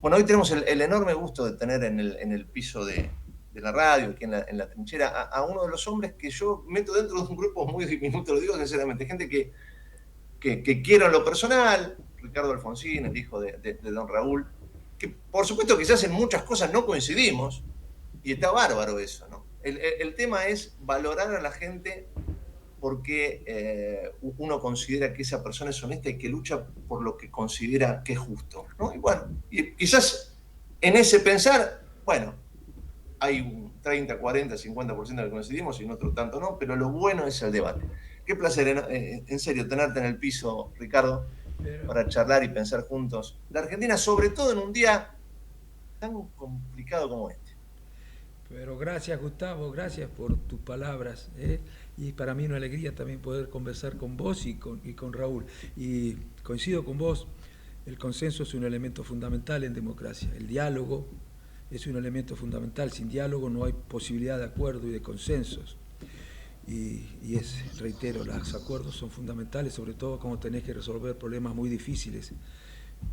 Bueno, hoy tenemos el enorme gusto de tener en el piso de la radio, aquí en la trinchera, a uno de los hombres que yo meto dentro de un grupo muy diminuto, lo digo sinceramente, gente que quiero en lo personal, Ricardo Alfonsín, el hijo de don Raúl, que por supuesto quizás en muchas cosas no coincidimos, y está bárbaro eso, ¿no? El tema es valorar a la gente porque uno considera que esa persona es honesta y que lucha por lo que considera que es justo, ¿no? Y bueno, y quizás en ese pensar, bueno, hay un 30, 40, 50% que coincidimos y en otro tanto no, pero lo bueno es el debate. Qué placer, en serio, tenerte en el piso, Ricardo, Pero, para charlar y pensar juntos la Argentina, sobre todo en un día tan complicado como este. pero gracias Gustavo, gracias por tus palabras. Y para mí una alegría también poder conversar con vos y con Raúl. Y coincido con vos, el consenso es un elemento fundamental en democracia. El diálogo es un elemento fundamental. Sin diálogo no hay posibilidad de acuerdo y de consensos. Reitero, los acuerdos son fundamentales, sobre todo cuando tenés que resolver problemas muy difíciles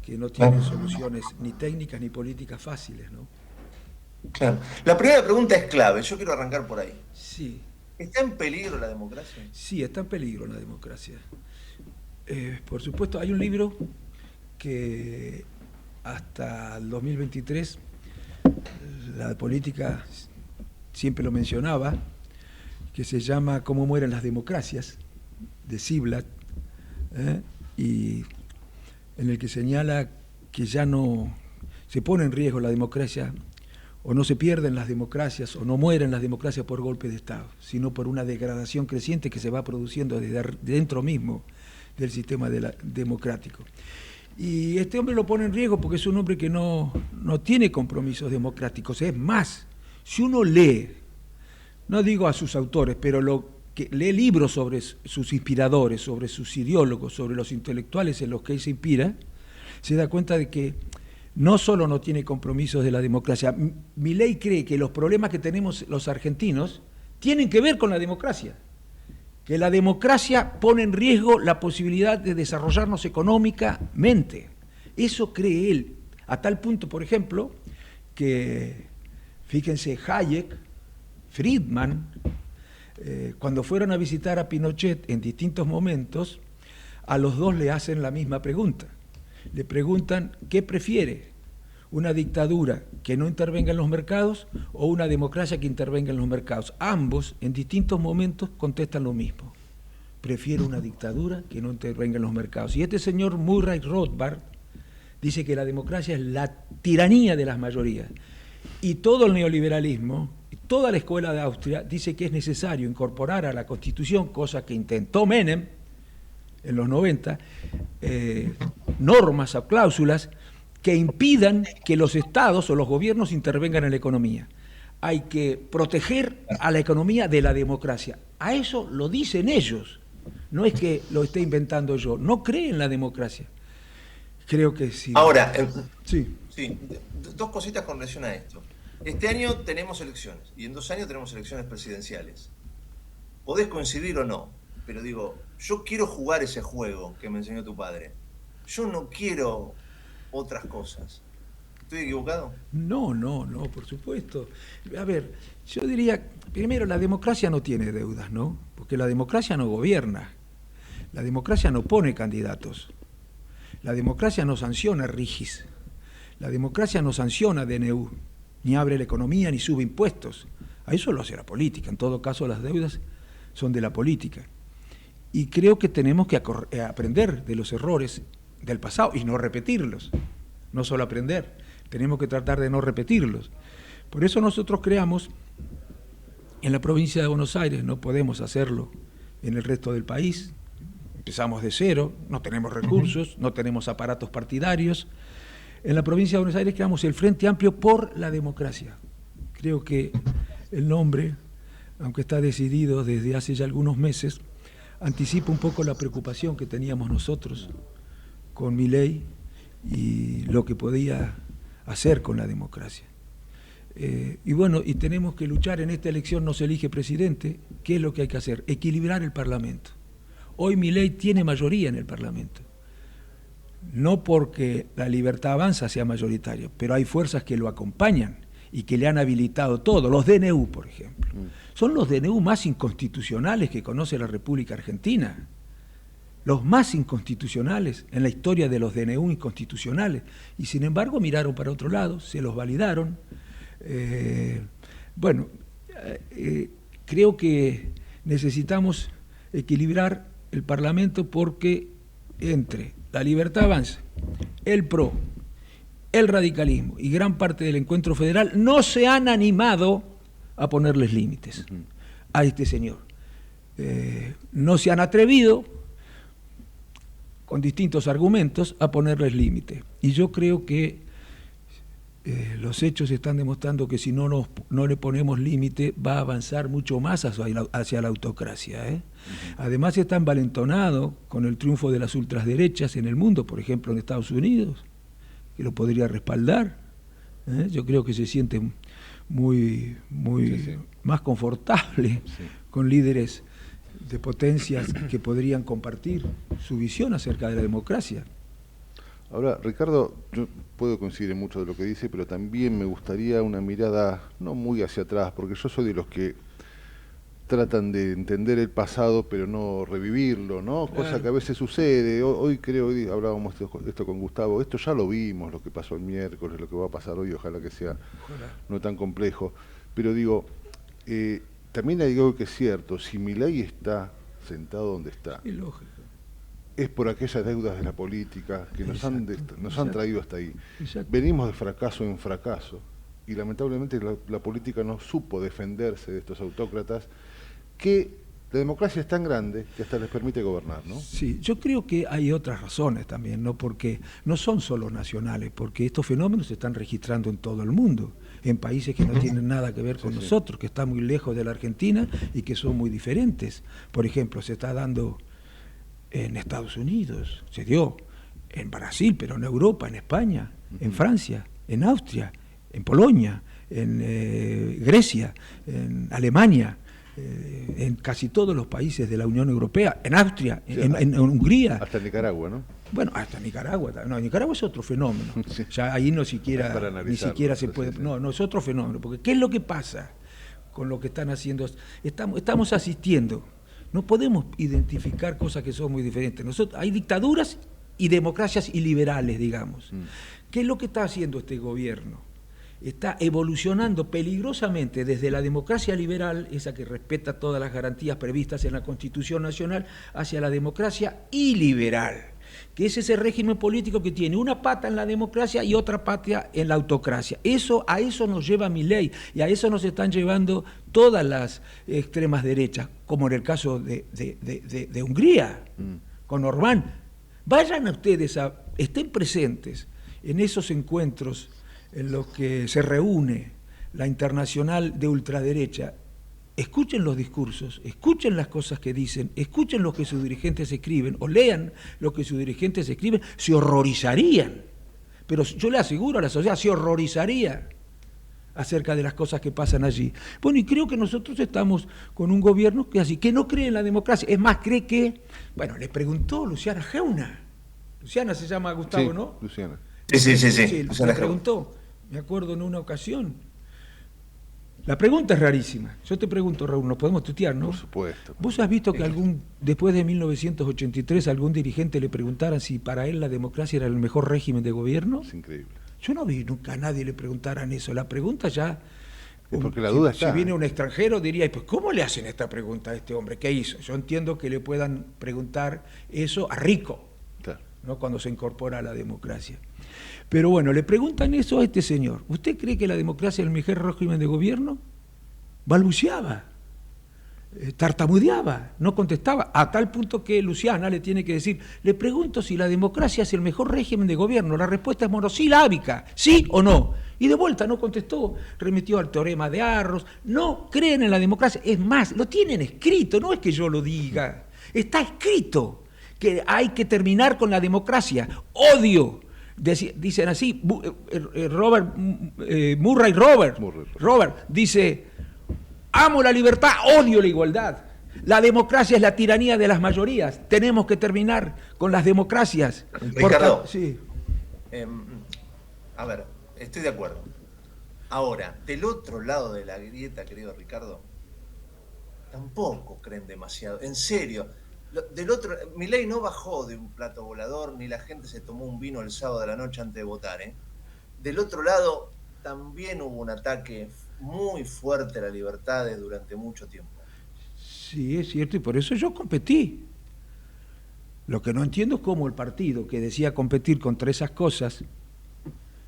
que no tienen Claro, soluciones ni técnicas ni políticas fáciles, ¿no? claro. La primera pregunta es clave, yo quiero arrancar por ahí. Sí, ¿Está en peligro la democracia? sí, está en peligro la democracia. Por supuesto, hay un libro que hasta el 2023 la política siempre lo mencionaba, que se llama Cómo mueren las democracias, de Ziblatt, y en el que señala que ya no se pone en riesgo la democracia, o no se pierden las democracias, o no mueren las democracias por golpe de Estado, sino por una degradación creciente que se va produciendo desde dentro mismo del sistema democrático. Y este hombre lo pone en riesgo porque es un hombre que no tiene compromisos democráticos. Es más, si uno lee, no digo a sus autores, pero que lee libros sobre sus inspiradores, sobre sus ideólogos, sobre los intelectuales en los que él se inspira, se da cuenta de que no solo no tiene compromisos de la democracia. Milei cree que los problemas que tenemos los argentinos tienen que ver con la democracia, que la democracia pone en riesgo la posibilidad de desarrollarnos económicamente. Eso cree él, a tal punto, por ejemplo, que, fíjense, Hayek, Friedman, cuando fueron a visitar a Pinochet en distintos momentos, a los dos le hacen la misma pregunta. Le preguntan, ¿qué prefiere? ¿Una dictadura que no intervenga en los mercados o una democracia que intervenga en los mercados? Ambos, en distintos momentos, contestan lo mismo. Prefiero una dictadura que no intervenga en los mercados. Y este señor Murray Rothbard dice que la democracia es la tiranía de las mayorías. Y todo el neoliberalismo, toda la escuela de Austria, dice que es necesario incorporar a la Constitución, cosa que intentó Menem en los 90, normas o cláusulas que impidan que los estados o los gobiernos intervengan en la economía. Hay que proteger a la economía de la democracia. A eso lo dicen ellos. No es que lo esté inventando yo. No creen en la democracia. Creo que sí. Ahora, Sí. sí, dos cositas con relación a esto. Este año tenemos elecciones y en 2 años tenemos elecciones presidenciales. Podés coincidir o no, pero digo, yo quiero jugar ese juego que me enseñó tu padre. Yo no quiero otras cosas. ¿Estoy equivocado? No, por supuesto. A ver, yo diría, primero, la democracia no tiene deudas, ¿no? Porque la democracia no gobierna. La democracia no pone candidatos. La democracia no sanciona RIGIS. La democracia no sanciona DNU, ni abre la economía, ni sube impuestos. A eso lo hace la política. En todo caso, las deudas son de la política. Y creo que tenemos que aprender de los errores del pasado y no repetirlos. No solo aprender, tenemos que tratar de no repetirlos. Por eso nosotros creamos en la provincia de Buenos Aires, no podemos hacerlo en el resto del país. Empezamos de cero, no tenemos recursos, no tenemos aparatos partidarios. En la provincia de Buenos Aires creamos el Frente Amplio por la Democracia. Creo que el nombre, aunque está decidido desde hace ya algunos meses, anticipa un poco la preocupación que teníamos nosotros con Milei y lo que podía hacer con la democracia. Y bueno, y tenemos que luchar. En esta elección no se elige presidente. ¿Qué es lo que hay que hacer? Equilibrar el Parlamento. Hoy Milei tiene mayoría en el Parlamento. no porque La Libertad Avanza sea mayoritario, pero hay fuerzas que lo acompañan y que le han habilitado todo, los DNU, por ejemplo. Son los DNU más inconstitucionales que conoce la República Argentina. Los más inconstitucionales en la historia de los DNU inconstitucionales. Y sin embargo miraron para otro lado, se los validaron. Creo que necesitamos equilibrar el Parlamento porque entre La Libertad Avanza, el PRO, el radicalismo y gran parte del Encuentro Federal no se han animado a ponerles límites a este señor. No se han atrevido, con distintos argumentos, a ponerles límites. Y yo creo que los hechos están demostrando que si no le ponemos límite va a avanzar mucho más hacia la autocracia. Además está envalentonado con el triunfo de las ultraderechas en el mundo, por ejemplo en Estados Unidos, que lo podría respaldar. Yo creo que se siente muy más confortable con líderes de potencias que podrían compartir su visión acerca de la democracia. Ahora, Ricardo, yo puedo coincidir en mucho de lo que dice, pero también me gustaría una mirada no muy hacia atrás, porque yo soy de los que tratan de entender el pasado, pero no revivirlo, ¿no? Claro. Cosa que a veces sucede. Hoy hablábamos esto con Gustavo, esto ya lo vimos, lo que pasó el miércoles, lo que va a pasar hoy, ojalá que sea no tan complejo. Pero digo, también hay algo que es cierto, si Milei está sentado donde está, es lógico. Es por aquellas deudas de la política que nos han traído hasta ahí. Exacto. Venimos de fracaso en fracaso y lamentablemente la política no supo defenderse de estos autócratas, que la democracia es tan grande que hasta les permite gobernar, ¿no? Sí, yo creo que hay otras razones también, ¿no? Porque no son solo nacionales, porque estos fenómenos se están registrando en todo el mundo, en países que no tienen nada que ver con nosotros, que están muy lejos de la Argentina y que son muy diferentes. Por ejemplo, se está dando en Estados Unidos, se dio en Brasil, pero en Europa, en España, en Francia, en Austria, en Polonia, en Grecia, en Alemania, en casi todos los países de la Unión Europea, en Austria, en Hungría. Hasta Nicaragua, ¿no? Bueno, hasta Nicaragua. No, Nicaragua es otro fenómeno. Sí. Ya ahí ni siquiera se puede... No, es otro fenómeno. Porque ¿qué es lo que pasa con lo que están haciendo? Estamos asistiendo. No podemos identificar cosas que son muy diferentes. Hay dictaduras y democracias iliberales, digamos. ¿Qué es lo que está haciendo este gobierno? Está evolucionando peligrosamente desde la democracia liberal, esa que respeta todas las garantías previstas en la Constitución Nacional, hacia la democracia iliberal, que es ese régimen político que tiene una pata en la democracia y otra pata en la autocracia. A eso nos lleva Milei, y a eso nos están llevando todas las extremas derechas, como en el caso de Hungría, con Orbán. Vayan ustedes, estén presentes en esos encuentros en los que se reúne la internacional de ultraderecha. Escuchen los discursos, escuchen las cosas que dicen, escuchen lo que sus dirigentes escriben, o lean lo que sus dirigentes escriben, se horrorizarían. Pero yo le aseguro a la sociedad, se horrorizaría acerca de las cosas que pasan allí. Bueno, y creo que nosotros estamos con un gobierno que no cree en la democracia, es más, cree que... Bueno, le preguntó Luciana Geuna. Luciana se llama Gustavo, sí, ¿no? Luciana. Sí. Le preguntó, me acuerdo en una ocasión. La pregunta es rarísima. Yo te pregunto, Raúl, nos podemos tutear, ¿no? Por supuesto. ¿Vos has visto que después de 1983 algún dirigente le preguntara si para él la democracia era el mejor régimen de gobierno? Es increíble. Yo no vi nunca a nadie le preguntaran eso. La pregunta ya... Es porque la duda está. Si viene un extranjero diría, pues ¿cómo le hacen esta pregunta a este hombre? ¿Qué hizo? Yo entiendo que le puedan preguntar eso a Rico, claro, ¿no? Cuando se incorpora a la democracia. Pero bueno, le preguntan eso a este señor. ¿Usted cree que la democracia es el mejor régimen de gobierno? Balbuceaba, tartamudeaba, no contestaba, a tal punto que Luciana le tiene que decir, le pregunto si la democracia es el mejor régimen de gobierno. La respuesta es monosilábica, ¿sí o no? Y de vuelta no contestó, remitió al teorema de Arros. No creen en la democracia, es más, lo tienen escrito, no es que yo lo diga, está escrito que hay que terminar con la democracia. Odio. Dicen así, Murray Robert dice, amo la libertad, odio la igualdad. La democracia es la tiranía de las mayorías. Tenemos que terminar con las democracias. Ricardo, sí. A ver, estoy de acuerdo. Ahora, del otro lado de la grieta, querido Ricardo, tampoco creen demasiado. En serio, del otro, Milei no bajó de un plato volador, ni la gente se tomó un vino el sábado de la noche antes de votar, ¿eh? Del otro lado, también hubo un ataque muy fuerte a las libertades durante mucho tiempo. Sí, es cierto, y por eso yo competí. Lo que no entiendo es cómo el partido que decía competir contra esas cosas,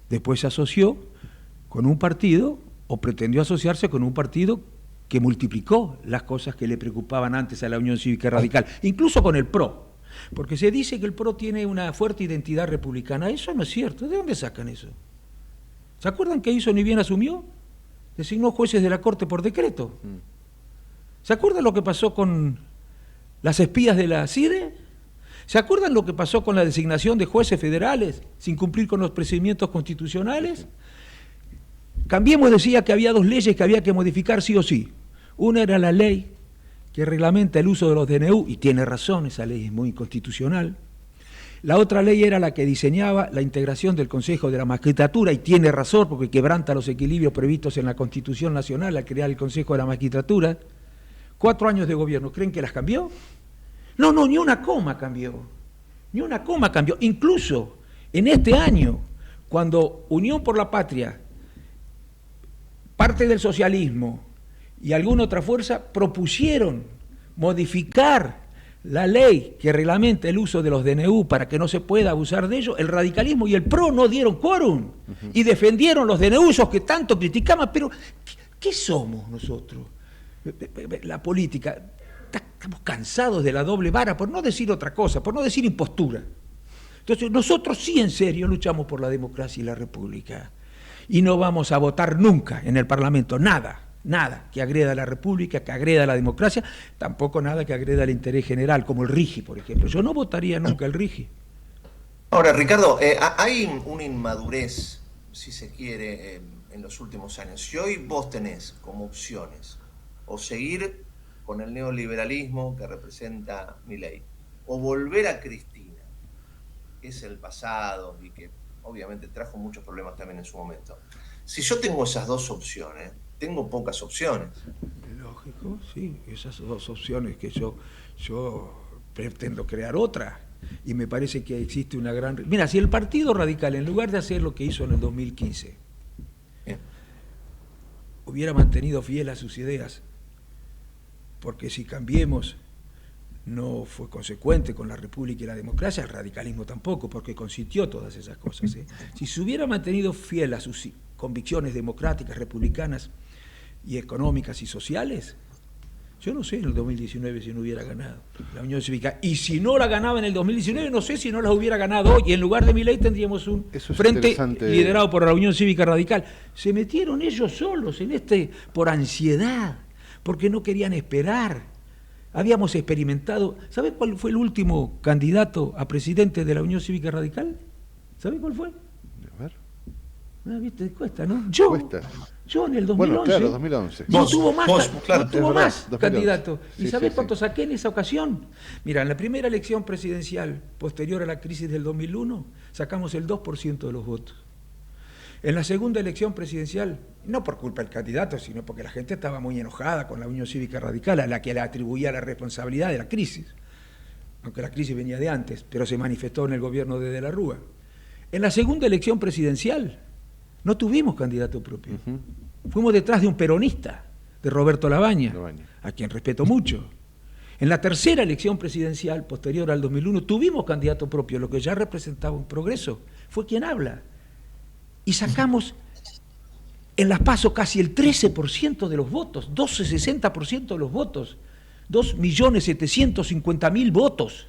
después se asoció con un partido, o pretendió asociarse con un partido que multiplicó las cosas que le preocupaban antes a la Unión Cívica Radical, incluso con el PRO, porque se dice que el PRO tiene una fuerte identidad republicana. Eso no es cierto. ¿De dónde sacan eso? ¿Se acuerdan qué hizo ni bien asumió? Designó jueces de la Corte por decreto. ¿Se acuerdan lo que pasó con las espías de la CIDE? ¿Se acuerdan lo que pasó con la designación de jueces federales sin cumplir con los procedimientos constitucionales? Cambiemos decía que había 2 leyes que había que modificar sí o sí. Una era la ley que reglamenta el uso de los DNU, y tiene razón, esa ley es muy constitucional. La otra ley era la que diseñaba la integración del Consejo de la Magistratura, y tiene razón porque quebranta los equilibrios previstos en la Constitución Nacional al crear el Consejo de la Magistratura. 4 años de gobierno, ¿creen que las cambió? No, ni una coma cambió. Ni una coma cambió. Incluso en este año, cuando Unión por la Patria, parte del socialismo y alguna otra fuerza propusieron modificar la ley que reglamenta el uso de los DNU para que no se pueda abusar de ello, el radicalismo y el PRO no dieron quórum y defendieron los DNU, esos que tanto criticaban. Pero ¿qué somos nosotros? La política, estamos cansados de la doble vara, por no decir otra cosa, por no decir impostura. Entonces nosotros sí en serio luchamos por la democracia y la república, y no vamos a votar nunca en el Parlamento nada que agreda a la república, que agreda a la democracia, tampoco nada que agreda al interés general, como el RIGI, por ejemplo. Yo no votaría nunca el RIGI. Ahora, Ricardo, hay una inmadurez, si se quiere, en los últimos años. Si hoy vos tenés como opciones o seguir con el neoliberalismo que representa Milei, o volver a Cristina, que es el pasado y que obviamente trajo muchos problemas también en su momento. Si yo tengo esas 2 opciones, tengo pocas opciones. Lógico, sí, esas 2 opciones que yo pretendo crear otra, y me parece que existe una gran... Mira, si el Partido Radical, en lugar de hacer lo que hizo en el 2015, hubiera mantenido fiel a sus ideas, porque si Cambiemos no fue consecuente con la república y la democracia, el radicalismo tampoco, porque consintió todas esas cosas. Si se hubiera mantenido fiel a sus convicciones democráticas, republicanas y económicas y sociales, yo no sé en el 2019 si no hubiera ganado la Unión Cívica. Y si no la ganaba en el 2019, no sé si no la hubiera ganado hoy. Y en lugar de Milei tendríamos un frente liderado por la Unión Cívica Radical. Se metieron ellos solos en por ansiedad, porque no querían esperar. Habíamos experimentado... ¿Sabe cuál fue el último candidato a presidente de la Unión Cívica Radical? ¿Sabe cuál fue? A ver. ¿Viste? Cuesta, ¿no? Yo en el 2011. Bueno, claro, 2011. No tuvo más verdad, candidato. ¿Y sí, sabés sí, cuánto saqué en esa ocasión? Mira, en la primera elección presidencial posterior a la crisis del 2001, sacamos el 2% de los votos. En la segunda elección presidencial, no por culpa del candidato, sino porque la gente estaba muy enojada con la Unión Cívica Radical, a la que le atribuía la responsabilidad de la crisis, aunque la crisis venía de antes, pero se manifestó en el gobierno de la Rúa. En la segunda elección presidencial no tuvimos candidato propio. Fuimos detrás de un peronista, de Roberto Labaña, a quien respeto mucho. En la tercera elección presidencial, posterior al 2001, tuvimos candidato propio, lo que ya representaba un progreso. Fue quien habla. Y sacamos en las PASO casi el 13% de los votos, 60% de los votos, 2.750.000 votos.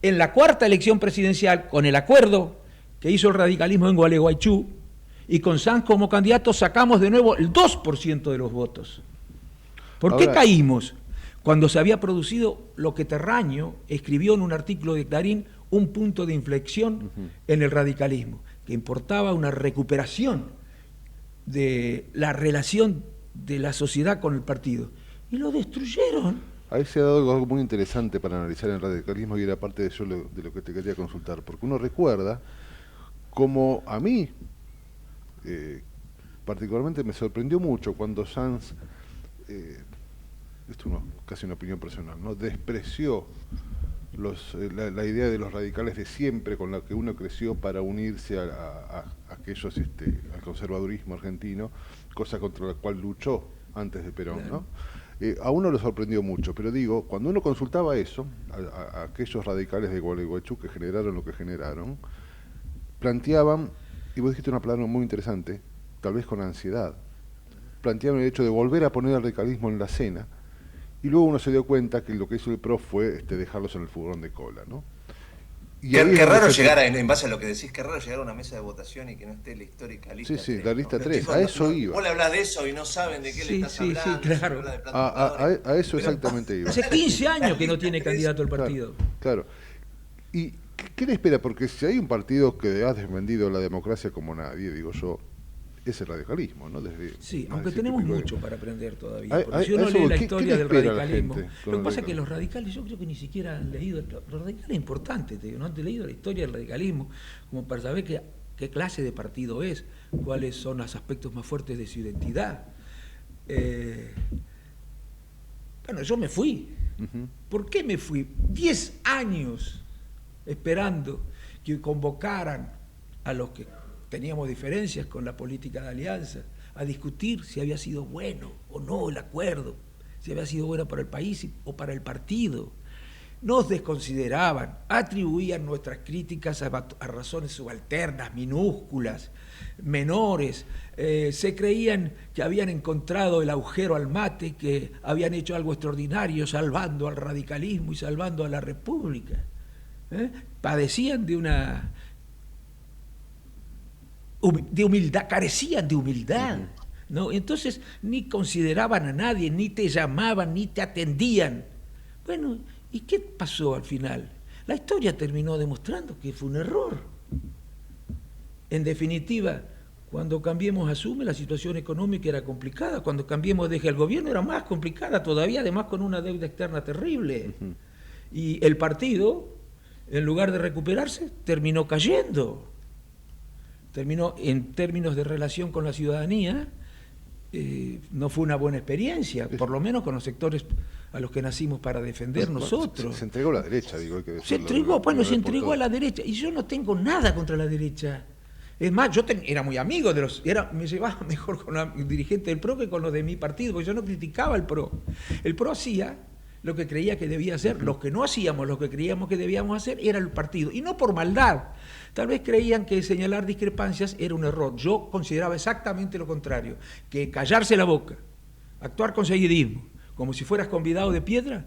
En la cuarta elección presidencial, con el acuerdo que hizo el radicalismo en Gualeguaychú, y con Sanz como candidato, sacamos de nuevo el 2% de los votos. ¿Por qué caímos? Cuando se había producido lo que Terraño escribió en un artículo de Clarín, un punto de inflexión en el radicalismo, que importaba una recuperación de la relación de la sociedad con el partido. Y lo destruyeron. Ahí se ha dado algo muy interesante para analizar el radicalismo y era parte de eso de lo que te quería consultar, porque uno recuerda como a mí particularmente me sorprendió mucho cuando Sanz, esto no, casi una opinión personal, ¿no? Despreció la idea de los radicales de siempre con la que uno creció para unirse a aquellos, al conservadurismo argentino, cosa contra la cual luchó antes de Perón, ¿no? A uno lo sorprendió mucho, pero digo, cuando uno consultaba eso, a aquellos radicales de Gualeguaychú que generaron lo que generaron, planteaban, y vos dijiste una palabra muy interesante, tal vez con ansiedad, planteaban el hecho de volver a poner al radicalismo en la escena, y luego uno se dio cuenta que lo que hizo el PRO fue dejarlos en el furgón de cola, ¿no? Y qué raro llegar, en base a lo que decís, qué raro llegar a una mesa de votación y que no esté la histórica lista 3. Sí, la lista 3, chicos, a eso iba. Vos le hablás de eso y no saben de qué le estás hablando. Sí, claro. A eso exactamente iba. Hace 15 años que no tiene candidato el partido. Claro. ¿Y qué le espera? Porque si hay un partido que ha defendido la democracia como nadie, digo yo, es el radicalismo, ¿no? Sí, aunque tenemos mucho para aprender todavía. Porque si uno lee la historia del radicalismo, lo que pasa es que los radicales, yo creo que ni siquiera han leído, los radicales es importante, no han leído la historia del radicalismo, como para saber qué clase de partido es, cuáles son los aspectos más fuertes de su identidad. Bueno, yo me fui. ¿Por qué me fui? 10 años esperando que convocaran a los que teníamos diferencias con la política de alianza, a discutir si había sido bueno o no el acuerdo, si había sido bueno para el país o para el partido. Nos desconsideraban, atribuían nuestras críticas a razones subalternas, minúsculas, menores, se creían que habían encontrado el agujero al mate, que habían hecho algo extraordinario salvando al radicalismo y salvando a la República. Padecían de humildad, carecían de humildad, ¿no? Entonces ni consideraban a nadie, ni te llamaban, ni te atendían. Bueno, ¿y qué pasó al final? La historia terminó demostrando que fue un error. En definitiva, cuando Cambiemos asume, la situación económica era complicada, cuando Cambiemos deja el gobierno era más complicada todavía, además con una deuda externa terrible. Y el partido, en lugar de recuperarse, terminó cayendo. Terminó, en términos de relación con la ciudadanía, no fue una buena experiencia, por lo menos con los sectores a los que nacimos para defender nosotros. Se entregó a la derecha, digo, hay que decirlo. Se entregó a la derecha, y yo no tengo nada contra la derecha. Es más, yo era muy amigo de me llevaba mejor con los dirigentes del PRO que con los de mi partido, porque yo no criticaba al PRO. El PRO hacía lo que creía que debía hacer, los que no hacíamos lo que creíamos que debíamos hacer era el partido, y no por maldad. Tal vez creían que señalar discrepancias era un error. Yo consideraba exactamente lo contrario, que callarse la boca, actuar con seguidismo, como si fueras convidado de piedra,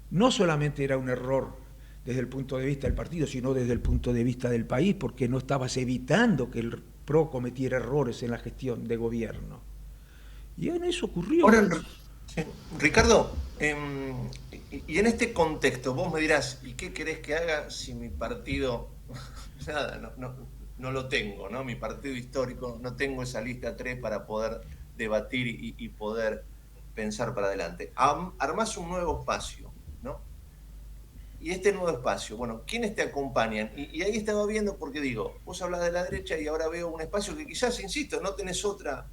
no solamente era un error desde el punto de vista del partido, sino desde el punto de vista del país, porque no estabas evitando que el PRO cometiera errores en la gestión de gobierno. Y en eso ocurrió. Ahora, Ricardo, y en este contexto, vos me dirás, ¿y qué querés que haga si mi partido, nada, no lo tengo, ¿no? Mi partido histórico, no tengo esa lista 3 para poder debatir y poder pensar para adelante? Armás un nuevo espacio, ¿no? Y este nuevo espacio, bueno, ¿quiénes te acompañan? Y ahí estaba viendo, porque digo, vos hablas de la derecha y ahora veo un espacio que quizás, insisto, no tenés otra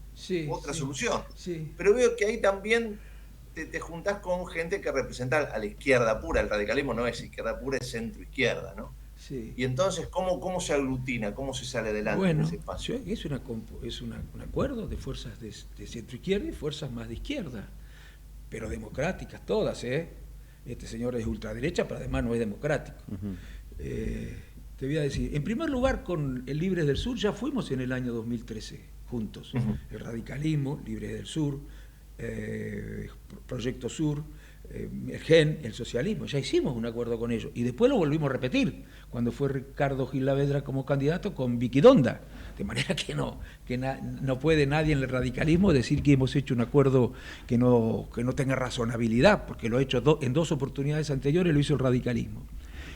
solución. Sí. Pero veo que ahí también te juntás con gente que representa a la izquierda pura. El radicalismo no es izquierda pura, es centro-izquierda, ¿no? Sí. Y entonces, ¿cómo se aglutina? ¿Cómo se sale adelante en ese espacio? Es un acuerdo de fuerzas de centro-izquierda y fuerzas más de izquierda, pero democráticas todas, ¿eh? Este señor es ultraderecha, pero además no es democrático. Te voy a decir, en primer lugar, con el Libres del Sur ya fuimos en el año 2013 juntos. El radicalismo, Libres del Sur, Proyecto Sur, el GEN, el socialismo, ya hicimos un acuerdo con ellos. Y después lo volvimos a repetir, cuando fue Ricardo Gil Lavedra como candidato con Vicky Donda. De manera que no puede nadie en el radicalismo decir que hemos hecho un acuerdo que no tenga razonabilidad, porque lo ha hecho en 2 oportunidades anteriores, lo hizo el radicalismo.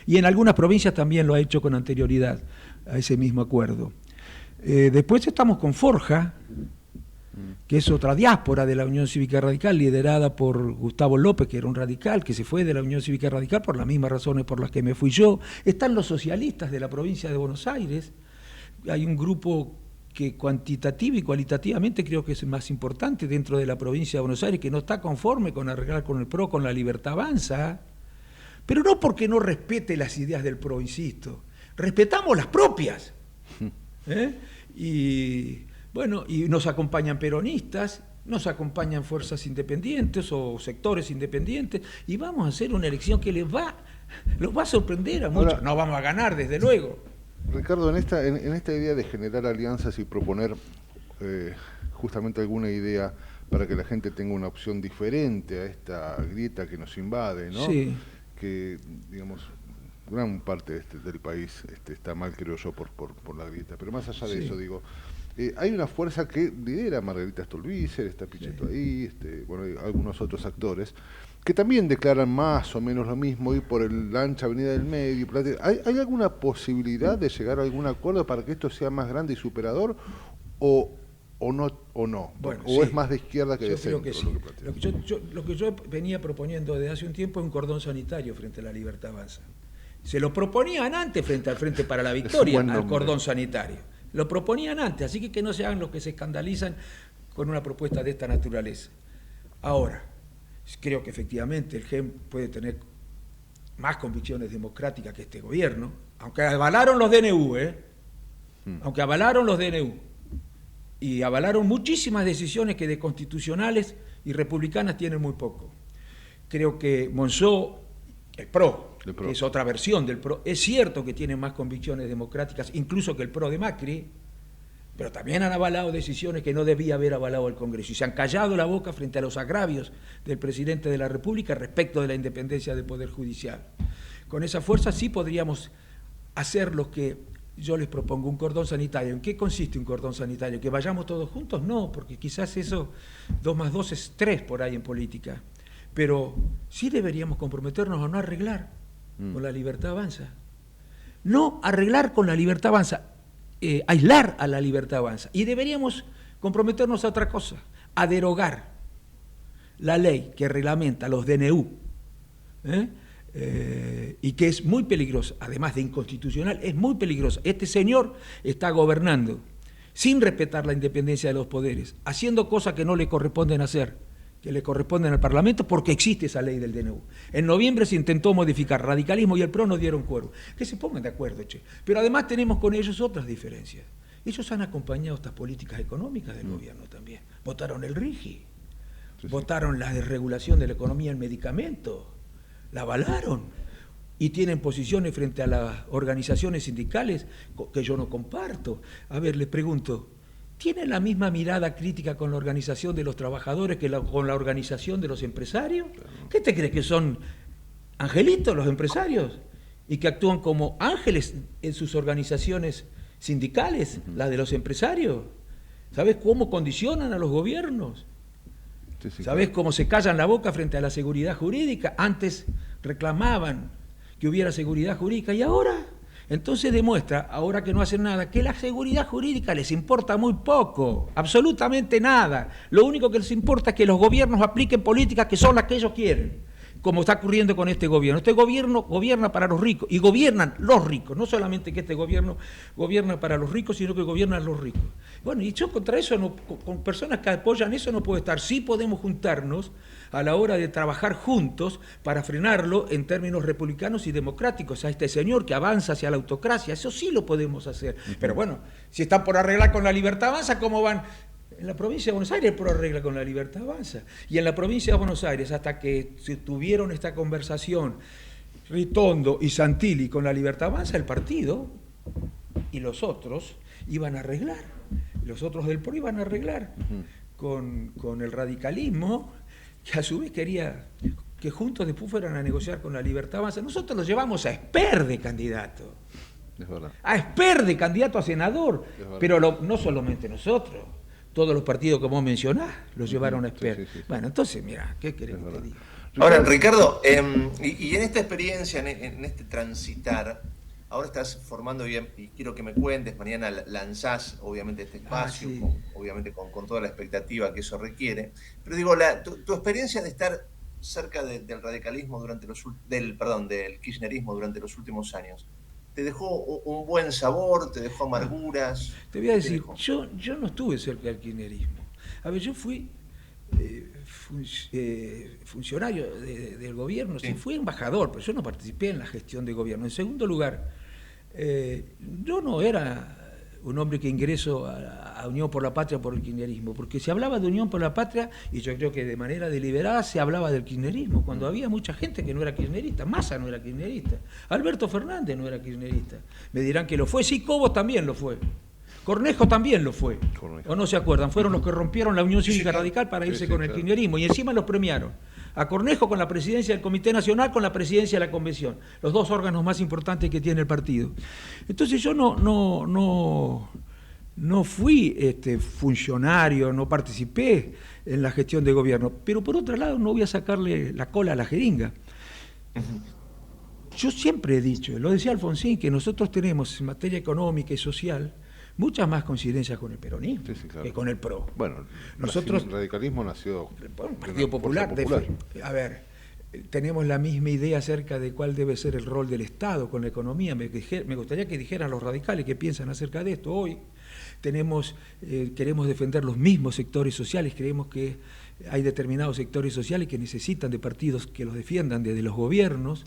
Y en algunas provincias también lo ha hecho con anterioridad a ese mismo acuerdo. Después estamos con Forja, que es otra diáspora de la Unión Cívica Radical, liderada por Gustavo López, que era un radical, que se fue de la Unión Cívica Radical por las mismas razones por las que me fui yo. Están los socialistas de la provincia de Buenos Aires. Hay un grupo que cuantitativa y cualitativamente creo que es el más importante dentro de la provincia de Buenos Aires, que no está conforme con arreglar con el PRO, con la Libertad Avanza, pero no porque no respete las ideas del PRO, insisto, respetamos las propias. Y bueno, y nos acompañan peronistas, nos acompañan fuerzas independientes o sectores independientes, y vamos a hacer una elección que los va a sorprender a muchos. No vamos a ganar, desde luego. Ricardo, en esta idea de generar alianzas y proponer justamente alguna idea para que la gente tenga una opción diferente a esta grieta que nos invade, ¿no? Sí. Que, digamos, gran parte del país está mal, creo yo, por la grieta. Pero más allá de eso, digo, hay una fuerza que lidera Margarita Stolbizer, está Pichetto ahí, bueno, hay algunos otros actores que también declaran más o menos lo mismo, ir por la ancha avenida del medio. ¿Hay alguna posibilidad de llegar a algún acuerdo para que esto sea más grande y superador o no? Bueno, ¿O es más de izquierda que de centro? Creo que sí. Lo que yo venía proponiendo desde hace un tiempo es un cordón sanitario frente a la Libertad Avanza. Se lo proponían antes frente al Frente para la Victoria, al cordón sanitario. Lo proponían antes, así que no se hagan los que se escandalizan con una propuesta de esta naturaleza. Ahora, creo que efectivamente el GEM puede tener más convicciones democráticas que este gobierno, aunque avalaron los DNU, aunque avalaron los DNU, y avalaron muchísimas decisiones que de constitucionales y republicanas tienen muy poco. Creo que Monzó, el PRO, que es otra versión del PRO, es cierto que tiene más convicciones democráticas, incluso que el PRO de Macri, pero también han avalado decisiones que no debía haber avalado el Congreso, y se han callado la boca frente a los agravios del presidente de la República respecto de la independencia del Poder Judicial. Con esa fuerza sí podríamos hacer lo que yo les propongo, un cordón sanitario. ¿En qué consiste un cordón sanitario? ¿Que vayamos todos juntos? No, porque quizás eso, 2 más 2 es 3 por ahí en política. Pero sí deberíamos comprometernos a no arreglar con la Libertad Avanza. No arreglar con la Libertad Avanza, aislar a la Libertad Avanza. Y deberíamos comprometernos a otra cosa, a derogar la ley que reglamenta los DNU, y que es muy peligrosa, además de inconstitucional, es muy peligrosa. Este señor está gobernando sin respetar la independencia de los poderes, haciendo cosas que no le corresponden hacer, que le corresponden al Parlamento, porque existe esa ley del DNU. En noviembre se intentó modificar, radicalismo y el PRO no dieron cuerpo. Que se pongan de acuerdo, che. Pero además tenemos con ellos otras diferencias. Ellos han acompañado estas políticas económicas del gobierno también. Votaron el RIGI, votaron la desregulación de la economía en medicamentos, la avalaron, y tienen posiciones frente a las organizaciones sindicales que yo no comparto. A ver, les pregunto, ¿tienen la misma mirada crítica con la organización de los trabajadores que con la organización de los empresarios? ¿Qué te crees, que son angelitos los empresarios y que actúan como ángeles en sus organizaciones sindicales, las de los empresarios? ¿Sabes cómo condicionan a los gobiernos? ¿Sabes cómo se callan la boca frente a la seguridad jurídica? Antes reclamaban que hubiera seguridad jurídica, y ahora, entonces demuestra, ahora que no hacen nada, que la seguridad jurídica les importa muy poco, absolutamente nada. Lo único que les importa es que los gobiernos apliquen políticas que son las que ellos quieren, como está ocurriendo con este gobierno. Este gobierno gobierna para los ricos, y gobiernan los ricos, no solamente que este gobierno gobierna para los ricos, sino que gobiernan los ricos. Bueno, y yo contra eso, con personas que apoyan eso no puedo estar. Sí podemos juntarnos a la hora de trabajar juntos para frenarlo en términos republicanos y democráticos a este señor que avanza hacia la autocracia. Eso sí lo podemos hacer. Pero bueno, si están por arreglar con la Libertad Avanza, ¿cómo van? En la provincia de Buenos Aires el PRO arregla con la Libertad Avanza. Y en la provincia de Buenos Aires, hasta que se tuvieron esta conversación Ritondo y Santilli con la Libertad Avanza, el partido y los otros iban a arreglar. Los otros del PRO iban a arreglar con el radicalismo, que a su vez quería que juntos después fueran a negociar con la Libertad Avanza. Nosotros los llevamos a Esper de candidato. Es verdad. A Esper de candidato a senador. Pero no solamente nosotros. Todos los partidos que vos mencionás los llevaron a Esper. Sí. Bueno, entonces, mira, ¿qué querés que te diga? Ahora, Ricardo, y en esta experiencia, en este transitar, ahora estás formando bien, y quiero que me cuentes, mañana lanzás obviamente este espacio, Sí. obviamente con toda la expectativa que eso requiere, pero digo, tu experiencia de estar cerca del radicalismo del kirchnerismo durante los últimos años, ¿te dejó un buen sabor, te dejó Ah, amarguras? te voy a ¿Qué te decir, dejó? yo no estuve cerca del kirchnerismo. A ver, yo fui funcionario del gobierno, sí, Sí. fui embajador, pero yo no participé en la gestión de gobierno. En segundo lugar, yo no era un hombre que ingreso a Unión por la Patria por el kirchnerismo, porque se hablaba de Unión por la Patria, y yo creo que de manera deliberada se hablaba del kirchnerismo, cuando había mucha gente que no era kirchnerista. Massa no era kirchnerista, Alberto Fernández no era kirchnerista. Me dirán que lo fue, sí, Cobos también lo fue. Cornejo también lo fue. Cornejo. ¿O no se acuerdan? Fueron los que rompieron la Unión Cívica claro. Radical para irse Sí, con el claro. kirchnerismo, y encima los premiaron. A Cornejo con la presidencia del Comité Nacional, con la presidencia de la Convención, los dos órganos más importantes que tiene el partido. Entonces yo no fui funcionario, no participé en la gestión de gobierno, pero por otro lado no voy a sacarle la cola a la jeringa. Yo siempre he dicho, lo decía Alfonsín, que nosotros tenemos en materia económica y social muchas más coincidencias con el peronismo Claro. que con el PRO. Bueno, nosotros, el radicalismo nació por un Partido Popular. A ver, tenemos la misma idea acerca de cuál debe ser el rol del Estado con la economía. Me gustaría que dijeran los radicales qué piensan acerca de esto hoy. Queremos defender los mismos sectores sociales, creemos que hay determinados sectores sociales que necesitan de partidos que los defiendan desde los gobiernos.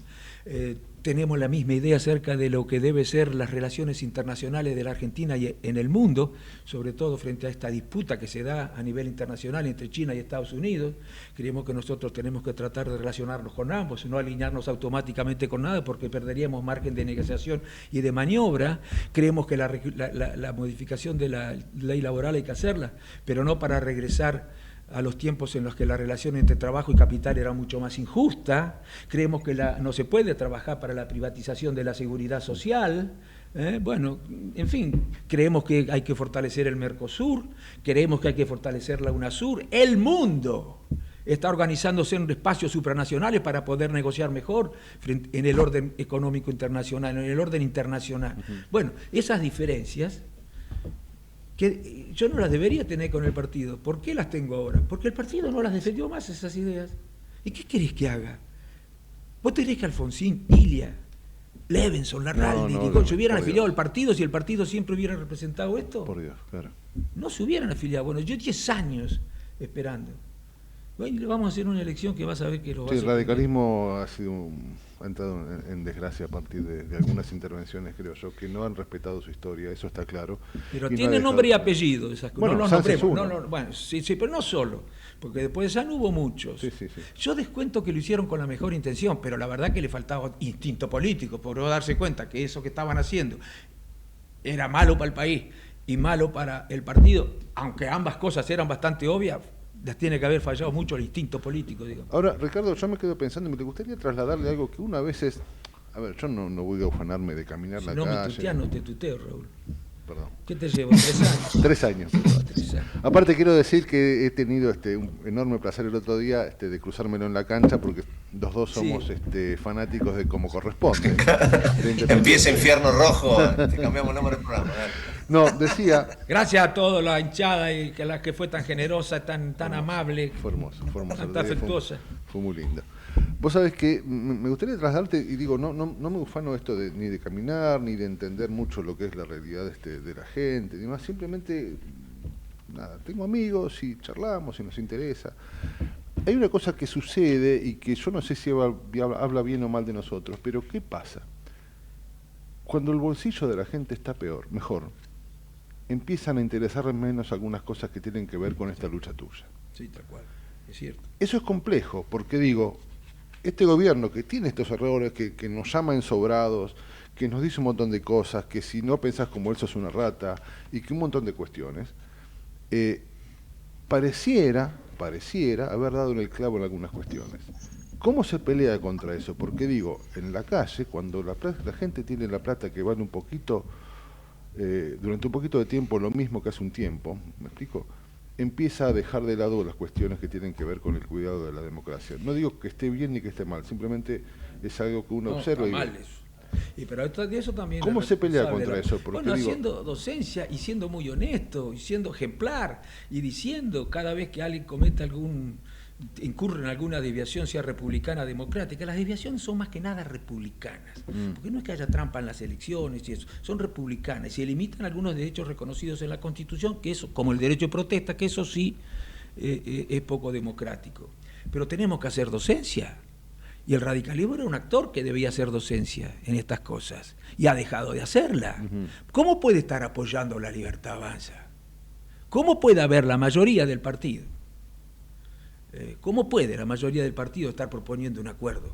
Tenemos la misma idea acerca de lo que deben ser las relaciones internacionales de la Argentina y en el mundo, sobre todo frente a esta disputa que se da a nivel internacional entre China y Estados Unidos. Creemos que nosotros tenemos que tratar de relacionarnos con ambos, no alinearnos automáticamente con nada, porque perderíamos margen de negociación y de maniobra. Creemos que la modificación de la ley laboral hay que hacerla, pero no para regresar a los tiempos en los que la relación entre trabajo y capital era mucho más injusta. Creemos que no se puede trabajar para la privatización de la seguridad social. Bueno, en fin, creemos que hay que fortalecer el Mercosur, creemos que hay que fortalecer la UNASUR. El mundo está organizándose en espacios supranacionales para poder negociar mejor en el orden económico internacional, en el orden internacional. Bueno, esas diferencias que yo no las debería tener con el partido. ¿Por qué las tengo ahora? Porque el partido no las defendió más, esas ideas. ¿Y qué querés que haga? ¿Vos tenés que Alfonsín, Ilia, Levenson, Larralde, se hubieran afiliado al partido si el partido siempre hubiera representado esto? Por Dios, claro. No se hubieran afiliado. Bueno, yo 10 años esperando. Bueno, vamos a hacer una elección que vas a ver que lo va a hacer. El radicalismo ha entrado en desgracia a partir de algunas intervenciones, creo yo, que no han respetado su historia, eso está claro. Pero tiene nombre y apellido esas cosas. Bueno, no los Sánchez nombremos. Bueno, sí, pero no solo, porque después de San hubo muchos. Sí. Yo descuento que lo hicieron con la mejor intención, pero la verdad que le faltaba instinto político, por no darse cuenta que eso que estaban haciendo era malo para el país y malo para el partido, aunque ambas cosas eran bastante obvias. Las tiene que haber fallado mucho el instinto político, digamos. Ahora, Ricardo, yo me quedo pensando, me gustaría trasladarle algo que una vez es... A ver, yo no voy a ufanarme de caminar la calle. Si no calle. me tuteas, no te tuteo, Raúl. Perdón. ¿Qué te llevo? ¿3 años? 3 años. 3 años. Aparte quiero decir que he tenido un enorme placer el otro día de cruzármelo en la cancha, porque los dos somos fanáticos de como corresponde. Empieza Infierno Rojo, te cambiamos el nombre del programa. No, decía... Gracias a toda la hinchada y que la que fue tan generosa, tan hermosa, Fue hermoso. Tan afectuosa. Fue muy lindo. Vos sabés que me gustaría trasladarte, y digo, no me ufano esto ni de caminar, ni de entender mucho lo que es la realidad de la gente, ni más, simplemente, nada, tengo amigos y charlamos y nos interesa. Hay una cosa que sucede y que yo no sé si habla bien o mal de nosotros, pero ¿qué pasa? Cuando el bolsillo de la gente está mejor, empiezan a interesarles menos algunas cosas que tienen que ver con esta lucha tuya. Sí, tal cual, es cierto. Eso es complejo, porque digo, este gobierno que tiene estos errores, que nos llama ensobrados, que nos dice un montón de cosas, que si no pensás como él sos una rata, y que un montón de cuestiones, pareciera haber dado en el clavo en algunas cuestiones. ¿Cómo se pelea contra eso? Porque digo, en la calle, cuando la gente tiene la plata que vale un poquito, durante un poquito de tiempo lo mismo que hace un tiempo, ¿me explico?, empieza a dejar de lado las cuestiones que tienen que ver con el cuidado de la democracia. No digo que esté bien ni que esté mal, simplemente es algo que uno observa. Está mal eso. Pero de eso también. ¿Cómo se pelea contra eso? Porque bueno, haciendo docencia y siendo muy honesto, y siendo ejemplar, y diciendo cada vez que alguien cometa incurre en alguna desviación, sea republicana, democrática. Las desviaciones son más que nada republicanas, porque no es que haya trampa en las elecciones y eso, son republicanas, y se limitan algunos derechos reconocidos en la Constitución, que eso, como el derecho de protesta, que eso sí es poco democrático. Pero tenemos que hacer docencia. Y el radicalismo era un actor que debía hacer docencia en estas cosas, y ha dejado de hacerla. ¿Cómo puede estar apoyando la Libertad Avanza? ¿Cómo puede haber la mayoría del partido? ¿Cómo puede la mayoría del partido estar proponiendo un acuerdo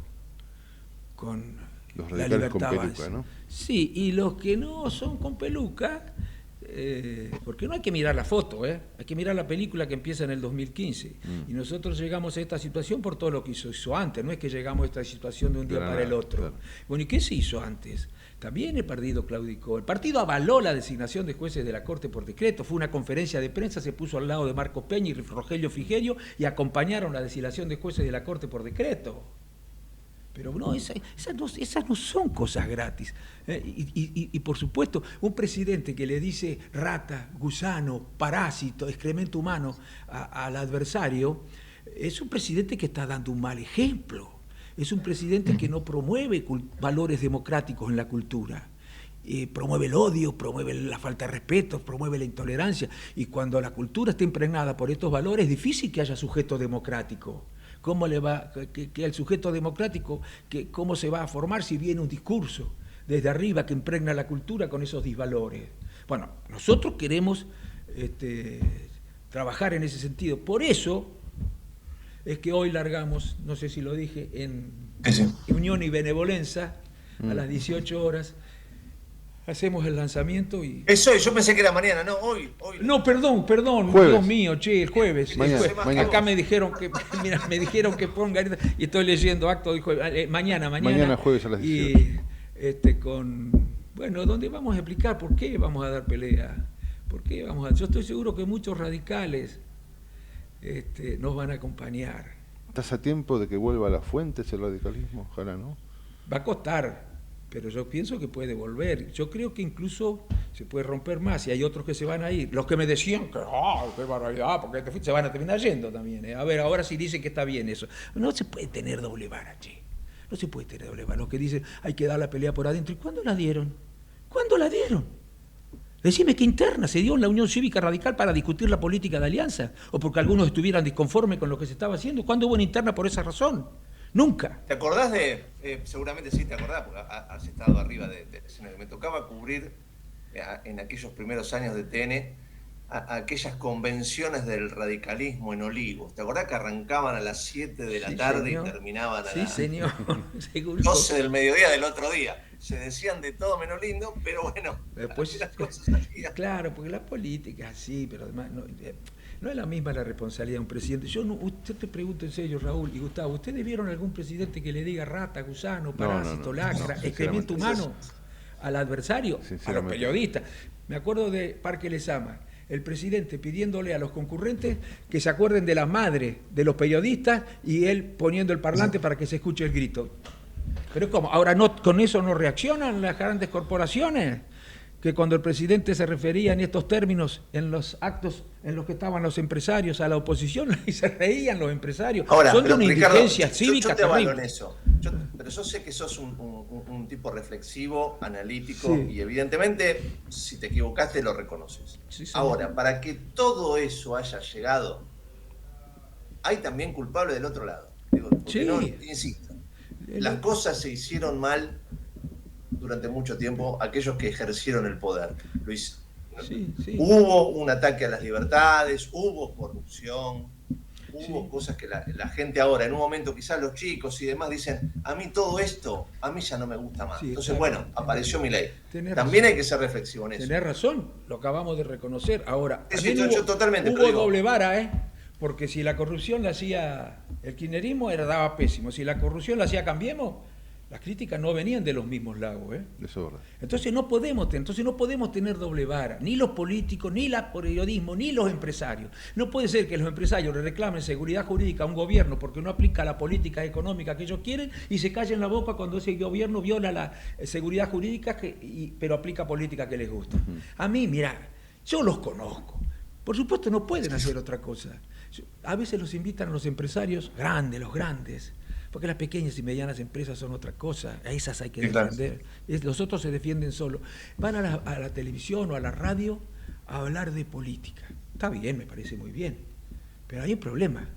con los la radicales Libertad con Avanza? peluca, ¿no? Sí, y los que no son con peluca, porque no hay que mirar la foto, hay que mirar la película que empieza en el 2015. Y nosotros llegamos a esta situación por todo lo que hizo antes, no es que llegamos a esta situación de un día para el otro. Claro. Bueno, ¿y qué se hizo antes? También el partido claudicó. El partido avaló la designación de jueces de la Corte por decreto. Fue una conferencia de prensa, se puso al lado de Marcos Peña y Rogelio Frigerio y acompañaron la designación de jueces de la Corte por decreto. Pero no, esas no son cosas gratis. Y por supuesto, un presidente que le dice rata, gusano, parásito, excremento humano al adversario, es un presidente que está dando un mal ejemplo. Es un presidente que no promueve valores democráticos en la cultura. Promueve el odio, promueve la falta de respeto, promueve la intolerancia. Y cuando la cultura está impregnada por estos valores, es difícil que haya sujeto democrático. ¿Cómo le va que el sujeto democrático, cómo se va a formar si viene un discurso desde arriba que impregna la cultura con esos disvalores? Bueno, nosotros queremos trabajar en ese sentido. Por eso es que hoy largamos, no sé si lo dije, en Unión y Benevolencia, a las 18 horas, hacemos el lanzamiento y... Eso, yo pensé que era mañana, no, hoy. No, perdón, jueves. Dios mío, el jueves. Mañana. Acá me dijeron que, mira, me ponga, y estoy leyendo acto de jueves, mañana. Mañana jueves a las 18. Y donde vamos a explicar por qué vamos a dar pelea, yo estoy seguro que muchos radicales nos van a acompañar. ¿Estás a tiempo de que vuelva a las fuentes el radicalismo? Ojalá, ¿no? Va a costar, pero yo pienso que puede volver. Yo creo que incluso se puede romper más y hay otros que se van a ir. Los que me decían que, qué barbaridad, porque se van a terminar yendo también. A ver, ahora sí dicen que está bien eso. No se puede tener doble vara, che. No se puede tener doble vara. Los que dicen hay que dar la pelea por adentro. ¿Y cuándo la dieron? ¿Cuándo la dieron? Decime qué interna se dio en la Unión Cívica Radical para discutir la política de alianza, o porque algunos estuvieran disconformes con lo que se estaba haciendo. ¿Cuándo hubo una interna por esa razón? Nunca. ¿Te acordás seguramente sí te acordás, porque has estado arriba de escenario? Me tocaba cubrir en aquellos primeros años de TN aquellas convenciones del radicalismo en Olivos. ¿Te acordás que arrancaban a las 7 de la tarde señor. Y terminaban a las 12 del mediodía del otro día? Se decían de todo menos lindo, pero bueno, después las cosas salían. Claro, porque la política es así, pero además no es la misma la responsabilidad de un presidente. Usted te pregunto en serio, Raúl y Gustavo, ¿ustedes vieron algún presidente que le diga rata, gusano, parásito, lacra, excremento humano al adversario, a los periodistas? Me acuerdo de Parque Lezama, el presidente pidiéndole a los concurrentes que se acuerden de la madre de los periodistas y él poniendo el parlante para que se escuche el grito. Pero ¿cómo? Ahora con eso no reaccionan las grandes corporaciones, que cuando el presidente se refería en estos términos en los actos en los que estaban los empresarios a la oposición y se reían los empresarios. Ahora, son de una indigencia Ricardo, cívica yo te avalo terrible. en eso. Pero yo sé que sos un tipo reflexivo, analítico, Sí. y evidentemente si te equivocaste lo reconoces. Sí, Ahora, para que todo eso haya llegado, hay también culpable del otro lado. Digo, porque Sí. no, insisto, las cosas se hicieron mal durante mucho tiempo aquellos que ejercieron el poder. Luis, Sí. hubo un ataque a las libertades, hubo corrupción, hubo cosas que la gente ahora, en un momento quizás los chicos y demás dicen, a mí todo esto, a mí ya no me gusta más. Sí, entonces, claro. bueno, apareció Milei. Tenés También razón. hay que ser reflexivo en eso. Tenés razón, lo acabamos de reconocer. Ahora, Sí, también yo totalmente, pero hubo digo- doble vara, porque si la corrupción la hacía el kirchnerismo, daba pésimo. Si la corrupción la hacía Cambiemos, Las críticas no venían de los mismos lados, ¿eh? Eso es verdad. Entonces no podemos tener doble vara, ni los políticos, ni el periodismo, ni los empresarios. No puede ser que los empresarios le reclamen seguridad jurídica a un gobierno porque no aplica la política económica que ellos quieren y se callen la boca cuando ese gobierno viola la seguridad jurídica, pero aplica política que les gusta. A mí, mira, yo los conozco. Por supuesto no pueden hacer otra cosa. A veces los invitan a los empresarios grandes, los grandes, porque las pequeñas y medianas empresas son otra cosa, a esas hay que defender, los otros se defienden solos. Van a la televisión o a la radio a hablar de política. Está bien, me parece muy bien, pero hay un problema.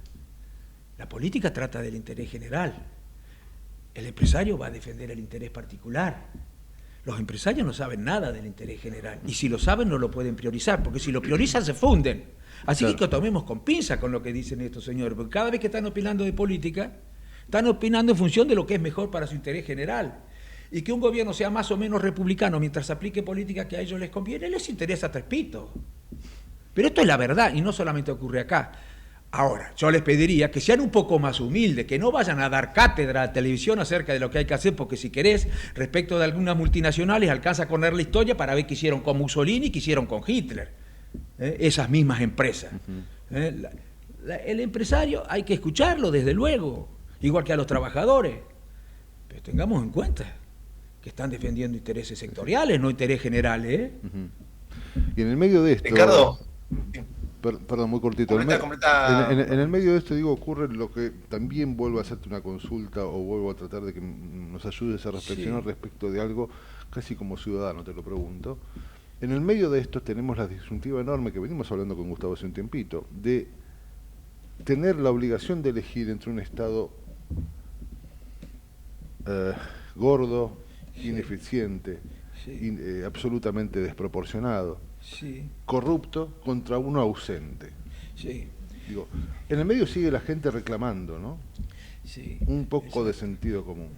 La política trata del interés general, el empresario va a defender el interés particular. Los empresarios no saben nada del interés general, y si lo saben no lo pueden priorizar, porque si lo priorizan se funden. Así que tomemos con pinza con lo que dicen estos señores, porque cada vez que están opinando de política, están opinando en función de lo que es mejor para su interés general. Y que un gobierno sea más o menos republicano mientras aplique políticas que a ellos les conviene, les interesa tres pitos. Pero esto es la verdad, y no solamente ocurre acá. Ahora, yo les pediría que sean un poco más humildes, que no vayan a dar cátedra a la televisión acerca de lo que hay que hacer, porque si querés, respecto de algunas multinacionales, alcanza a correr la historia para ver qué hicieron con Mussolini y qué hicieron con Hitler. Esas mismas empresas. El empresario hay que escucharlo, desde luego, igual que a los trabajadores. Pero tengamos en cuenta que están defendiendo intereses sectoriales, no intereses generales. Y en el medio de esto... Ricardo... Perdón, muy cortito. Completa. En el medio de esto, digo, ocurre lo que también vuelvo a hacerte una consulta o vuelvo a tratar de que nos ayudes a reflexionar respecto de algo, casi como ciudadano te lo pregunto. En el medio de esto tenemos la disyuntiva enorme que venimos hablando con Gustavo hace un tiempito, de tener la obligación de elegir entre un Estado gordo, ineficiente, absolutamente desproporcionado, corrupto, contra uno ausente. Digo, en el medio sigue la gente reclamando, ¿no? Un poco de sentido común.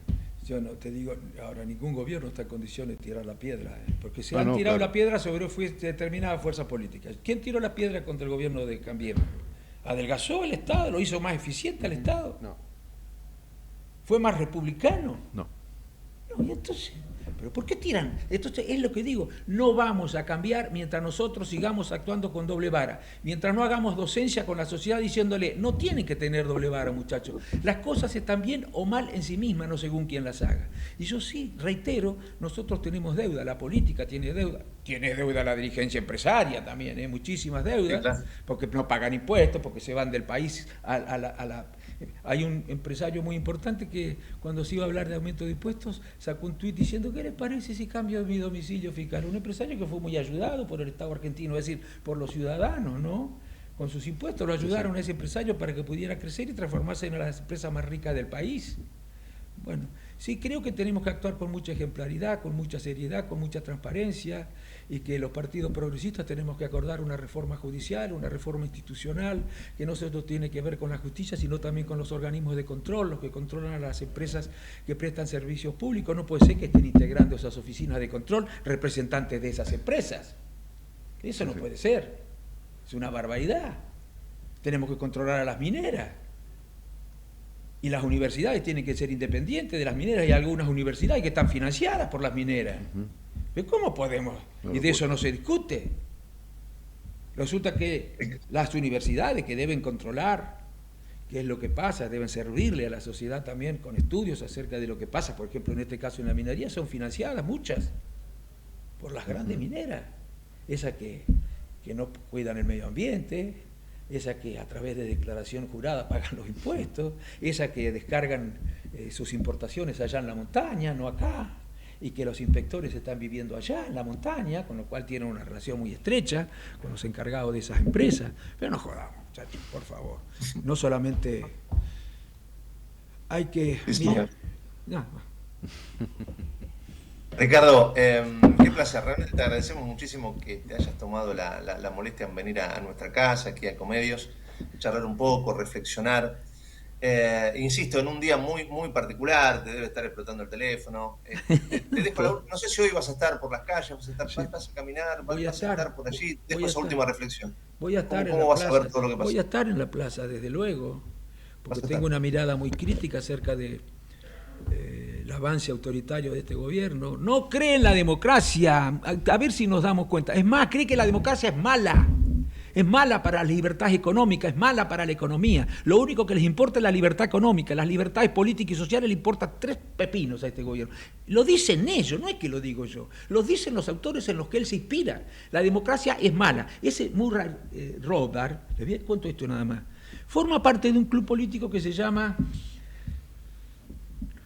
Yo no te digo, ahora ningún gobierno está en condiciones de tirar la piedra, porque se han tirado la piedra sobre determinadas fuerzas políticas. ¿Quién tiró la piedra contra el gobierno de Cambiemos? ¿Adelgazó el Estado? ¿Lo hizo más eficiente al Estado? No. ¿Fue más republicano? No. No, y entonces, ¿pero por qué tiran? Entonces es lo que digo, no vamos a cambiar mientras nosotros sigamos actuando con doble vara, mientras no hagamos docencia con la sociedad diciéndole, no tienen que tener doble vara, muchachos, las cosas están bien o mal en sí mismas, no según quien las haga. Y yo sí, reitero, nosotros tenemos deuda, la política tiene deuda la dirigencia empresaria también, muchísimas deudas, sí, claro, porque no pagan impuestos, porque se van del país a la... Hay un empresario muy importante que cuando se iba a hablar de aumento de impuestos sacó un tuit diciendo ¿qué les parece si cambio mi domicilio fiscal? Un empresario que fue muy ayudado por el Estado argentino, es decir, por los ciudadanos, ¿no? Con sus impuestos lo ayudaron a ese empresario para que pudiera crecer y transformarse en una de las empresas más ricas del país. Bueno, sí, creo que tenemos que actuar con mucha ejemplaridad, con mucha seriedad, con mucha transparencia, y que los partidos progresistas tenemos que acordar una reforma judicial, una reforma institucional, que no solo tiene que ver con la justicia, sino también con los organismos de control, los que controlan a las empresas que prestan servicios públicos. No puede ser que estén integrando esas oficinas de control representantes de esas empresas. Eso no puede ser. Es una barbaridad. Tenemos que controlar a las mineras. Y las universidades tienen que ser independientes de las mineras. Hay algunas universidades que están financiadas por las mineras. ¿Pero cómo podemos? Y de eso no se discute. Resulta que las universidades que deben controlar qué es lo que pasa, deben servirle a la sociedad también con estudios acerca de lo que pasa, por ejemplo, en este caso en la minería, son financiadas muchas por las grandes mineras. Esas que no cuidan el medio ambiente, esas que a través de declaración jurada pagan los impuestos, esas que descargan sus importaciones allá en la montaña, no acá, y que los inspectores están viviendo allá en la montaña, con lo cual tienen una relación muy estrecha con los encargados de esas empresas. Pero no jodamos, muchachos, por favor. No solamente hay que... Ricardo, qué placer, realmente te agradecemos muchísimo que te hayas tomado la molestia en venir a nuestra casa, aquí a Comedios, charlar un poco, reflexionar. Insisto, en un día muy, muy particular, te debe estar explotando el teléfono. Te dejo no sé si hoy vas a estar por las calles, vas a caminar, vas a estar por allí. Dejo esa última reflexión. Voy a estar ¿Cómo vas a ver todo lo que pasa? Voy a estar en la plaza, desde luego, porque tengo una mirada muy crítica acerca de avance autoritario de este gobierno, no cree en la democracia, a ver si nos damos cuenta. Es más, cree que la democracia es mala para las libertades económicas, es mala para la economía. Lo único que les importa es la libertad económica, las libertades políticas y sociales le importan 3 pepinos a este gobierno. Lo dicen ellos, no es que lo digo yo, lo dicen los autores en los que él se inspira. La democracia es mala. Ese Murray Rothbard, les cuento esto nada más, forma parte de un club político que se llama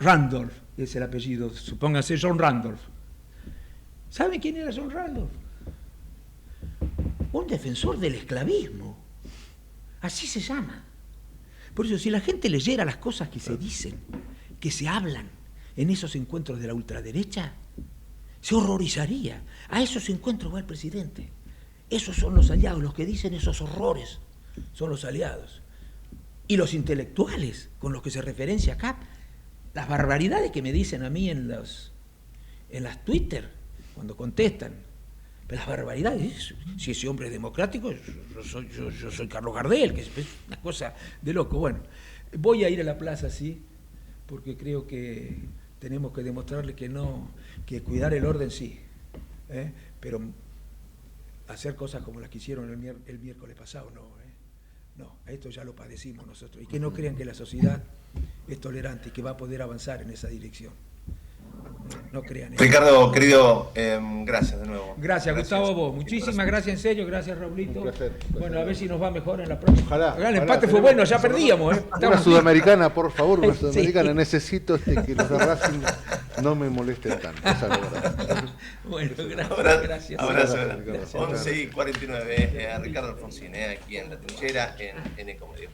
Randolph, es el apellido, supónganse John Randolph. ¿Saben quién era John Randolph? Un defensor del esclavismo. Así se llama. Por eso, si la gente leyera las cosas que se dicen, que se hablan en esos encuentros de la ultraderecha, se horrorizaría. A esos encuentros va el presidente. Esos son los aliados, los que dicen esos horrores son los aliados. Y los intelectuales con los que se referencia acá, las barbaridades que me dicen a mí en las Twitter, cuando contestan, pero las barbaridades, si ese hombre es democrático, yo soy Carlos Gardel, que es una cosa de loco. Bueno, voy a ir a la plaza, sí, porque creo que tenemos que demostrarle que cuidar el orden sí, pero hacer cosas como las que hicieron el miércoles pasado, no, esto ya lo padecimos nosotros, y que no crean que la sociedad es tolerante y que va a poder avanzar en esa dirección. No crean eso. Ricardo, querido, gracias de nuevo. Gracias, Gustavo, a vos. Muchísimas gracias, en serio. Gracias, Raulito. Un placer. Bueno, a ver si nos va mejor en la próxima. Ojalá. El empate fue bueno, ya perdíamos. Una sudamericana, por favor, una sudamericana. Sí. Necesito que los de Racing no me molesten tanto. Esa es la verdad. Bueno, gracias. Abrazo. Gracias. 11:49, Ricardo Alfonsín, aquí en La Trinchera, en Ecomedio.